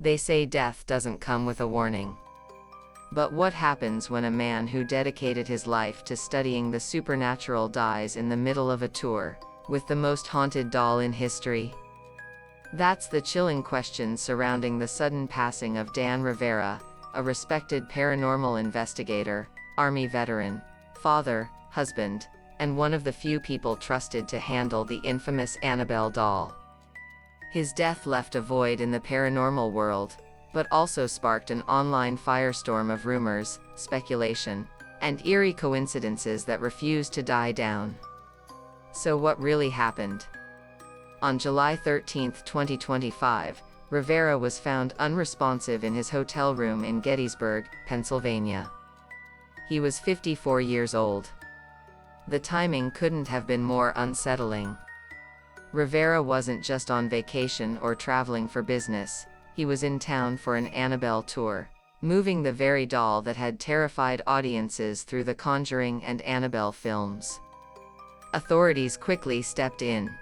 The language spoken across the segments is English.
They say death doesn't come with a warning. But what happens when a man who dedicated his life to studying the supernatural dies in the middle of a tour, with the most haunted doll in history? That's the chilling question surrounding the sudden passing of Dan Rivera, a respected paranormal investigator, Army veteran, father, husband, and one of the few people trusted to handle the infamous Annabelle doll. His death left a void in the paranormal world, but also sparked an online firestorm of rumors, speculation, and eerie coincidences that refused to die down. So what really happened? On July 13, 2025, Rivera was found unresponsive in his hotel room in Gettysburg, Pennsylvania. He was 54 years old. The timing couldn't have been more unsettling. Rivera wasn't just on vacation or traveling for business, he was in town for an Annabelle tour, moving the very doll that had terrified audiences through the Conjuring and Annabelle films. Authorities quickly stepped in.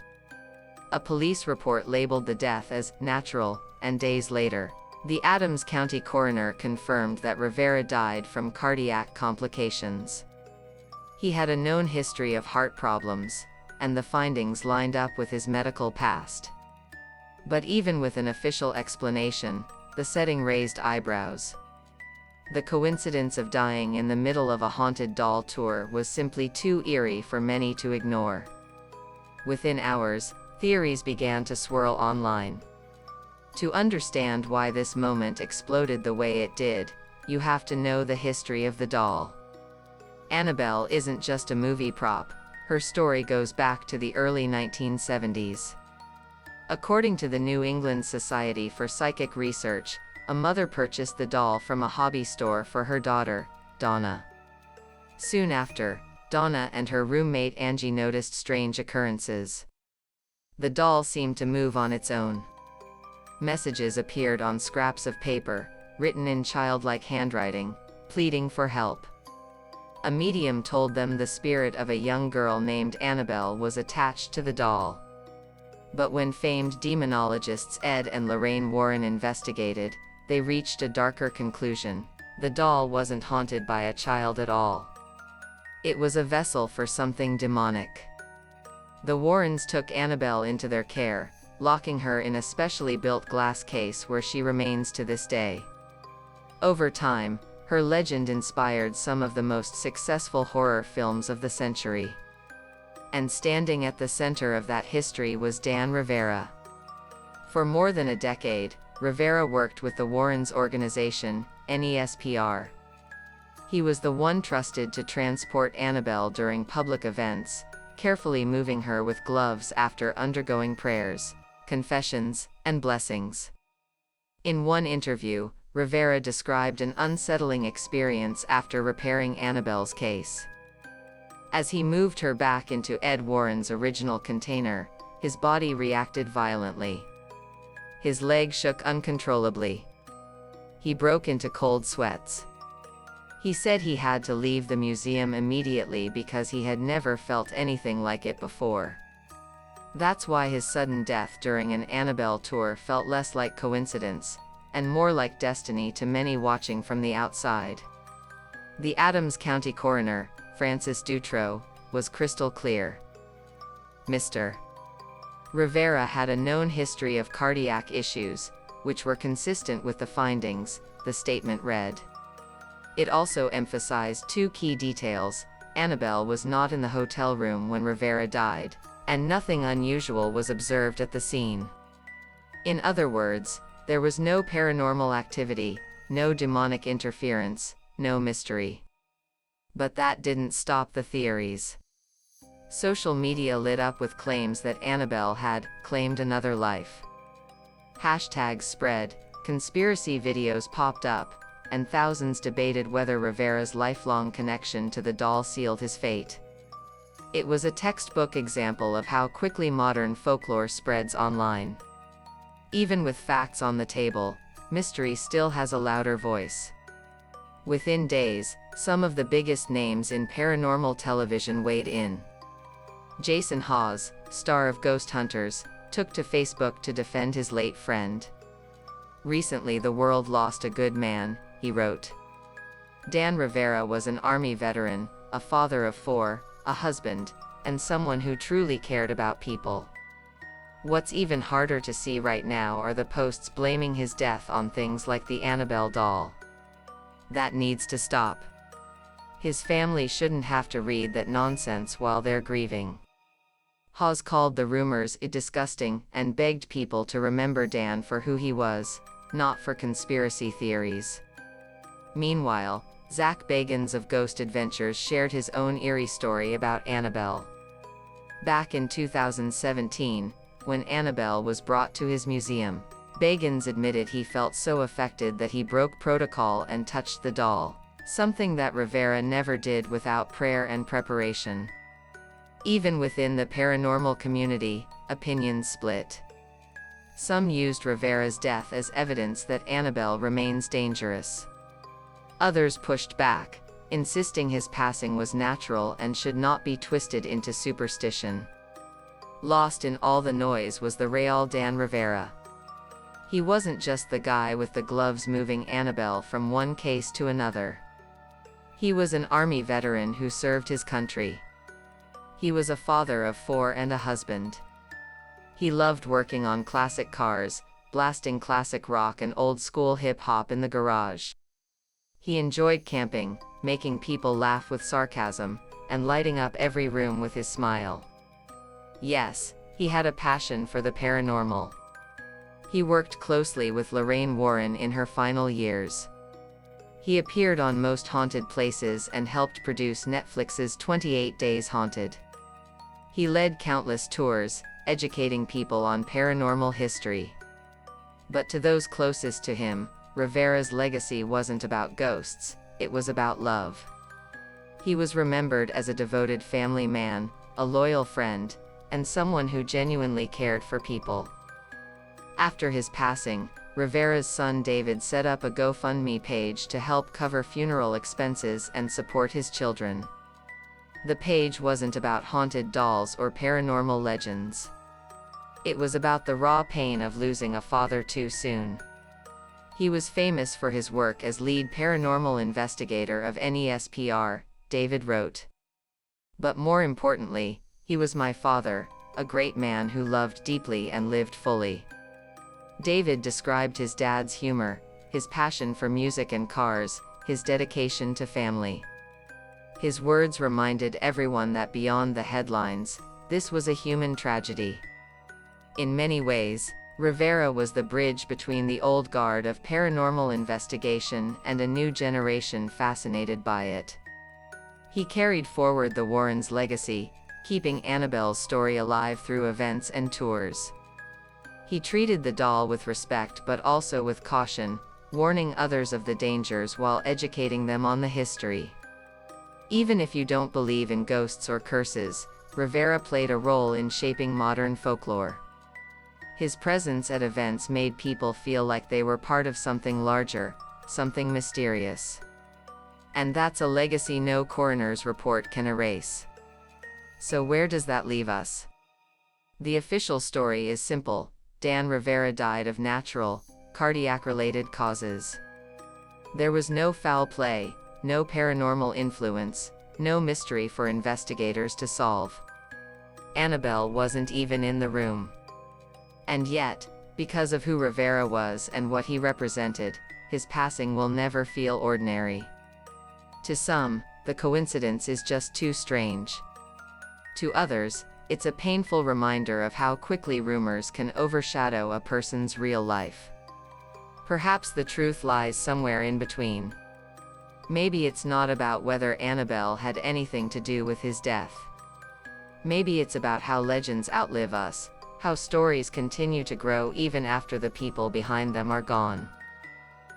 A police report labeled the death as natural, and days later, the Adams County coroner confirmed that Rivera died from cardiac complications. He had a known history of heart problems, and the findings lined up with his medical past. But even with an official explanation, the setting raised eyebrows. The coincidence of dying in the middle of a haunted doll tour was simply too eerie for many to ignore. Within hours, theories began to swirl online. To understand why this moment exploded the way it did, you have to know the history of the doll. Annabelle isn't just a movie prop, her story goes back to the early 1970s. According to the New England Society for Psychic Research, a mother purchased the doll from a hobby store for her daughter, Donna. Soon after, Donna and her roommate Angie noticed strange occurrences. The doll seemed to move on its own. Messages appeared on scraps of paper, written in childlike handwriting, pleading for help. A medium told them the spirit of a young girl named Annabelle was attached to the doll. But when famed demonologists Ed and Lorraine Warren investigated, they reached a darker conclusion. The doll wasn't haunted by a child at all. It was a vessel for something demonic. The Warrens took Annabelle into their care, locking her in a specially built glass case where she remains to this day. Over time, her legend inspired some of the most successful horror films of the century. And standing at the center of that history was Dan Rivera. For more than a decade, Rivera worked with the Warrens' organization, NESPR. He was the one trusted to transport Annabelle during public events, carefully moving her with gloves after undergoing prayers, confessions, and blessings. In one interview, Rivera described an unsettling experience after repairing Annabelle's case. As he moved her back into Ed Warren's original container, his body reacted violently. His leg shook uncontrollably. He broke into cold sweats. He said he had to leave the museum immediately because he had never felt anything like it before. That's why his sudden death during an Annabelle tour felt less like coincidence, and more like destiny to many watching from the outside. The Adams County coroner, Francis Dutro, was crystal clear. Mr. Rivera had a known history of cardiac issues, which were consistent with the findings, the statement read. It also emphasized two key details: Annabelle was not in the hotel room when Rivera died, and nothing unusual was observed at the scene. In other words, there was no paranormal activity, no demonic interference, no mystery. But that didn't stop the theories. Social media lit up with claims that Annabelle had claimed another life. Hashtags spread, conspiracy videos popped up, and thousands debated whether Rivera's lifelong connection to the doll sealed his fate. It was a textbook example of how quickly modern folklore spreads online. Even with facts on the table, mystery still has a louder voice. Within days, some of the biggest names in paranormal television weighed in. Jason Hawes, star of Ghost Hunters, took to Facebook to defend his late friend. "Recently the world lost a good man," he wrote. Dan Rivera was an Army veteran, a father of 4, a husband, and someone who truly cared about people. What's even harder to see right now are the posts blaming his death on things like the Annabelle doll. That needs to stop. His family shouldn't have to read that nonsense while they're grieving. Hawes called the rumors disgusting and begged people to remember Dan for who he was, not for conspiracy theories. Meanwhile, Zach Bagans of Ghost Adventures shared his own eerie story about Annabelle. Back in 2017, when Annabelle was brought to his museum, Bagans admitted he felt so affected that he broke protocol and touched the doll, something that Rivera never did without prayer and preparation. Even within the paranormal community, opinions split. Some used Rivera's death as evidence that Annabelle remains dangerous. Others pushed back, insisting his passing was natural and should not be twisted into superstition. Lost in all the noise was the real Dan Rivera. He wasn't just the guy with the gloves moving Annabelle from one case to another. He was an Army veteran who served his country. He was a father of 4 and a husband. He loved working on classic cars, blasting classic rock and old-school hip-hop in the garage. He enjoyed camping, making people laugh with sarcasm, and lighting up every room with his smile. Yes, he had a passion for the paranormal. He worked closely with Lorraine Warren in her final years. He appeared on Most Haunted Places and helped produce Netflix's 28 Days Haunted. He led countless tours, educating people on paranormal history. But to those closest to him, Rivera's legacy wasn't about ghosts, it was about love. He was remembered as a devoted family man, a loyal friend, and someone who genuinely cared for people. After his passing, Rivera's son David set up a GoFundMe page to help cover funeral expenses and support his children. The page wasn't about haunted dolls or paranormal legends. It was about the raw pain of losing a father too soon. He was famous for his work as lead paranormal investigator of NESPR, David wrote. But more importantly, he was my father, a great man who loved deeply and lived fully. David described his dad's humor, his passion for music and cars, his dedication to family. His words reminded everyone that beyond the headlines, this was a human tragedy. In many ways, Rivera was the bridge between the old guard of paranormal investigation and a new generation fascinated by it. He carried forward the Warrens' legacy, keeping Annabelle's story alive through events and tours. He treated the doll with respect but also with caution, warning others of the dangers while educating them on the history. Even if you don't believe in ghosts or curses, Rivera played a role in shaping modern folklore. His presence at events made people feel like they were part of something larger, something mysterious. And that's a legacy no coroner's report can erase. So where does that leave us? The official story is simple: Dan Rivera died of natural, cardiac-related causes. There was no foul play, no paranormal influence, no mystery for investigators to solve. Annabelle wasn't even in the room. And yet, because of who Rivera was and what he represented, his passing will never feel ordinary. To some, the coincidence is just too strange. To others, it's a painful reminder of how quickly rumors can overshadow a person's real life. Perhaps the truth lies somewhere in between. Maybe it's not about whether Annabelle had anything to do with his death. Maybe it's about how legends outlive us, how stories continue to grow even after the people behind them are gone.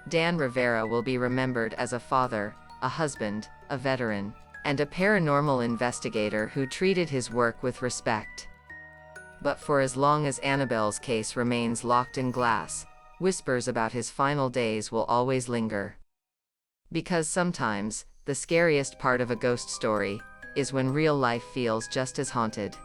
Dan Rivera will be remembered as a father, a husband, a veteran, and a paranormal investigator who treated his work with respect. But for as long as Annabelle's case remains locked in glass, whispers about his final days will always linger. Because sometimes, the scariest part of a ghost story is when real life feels just as haunted.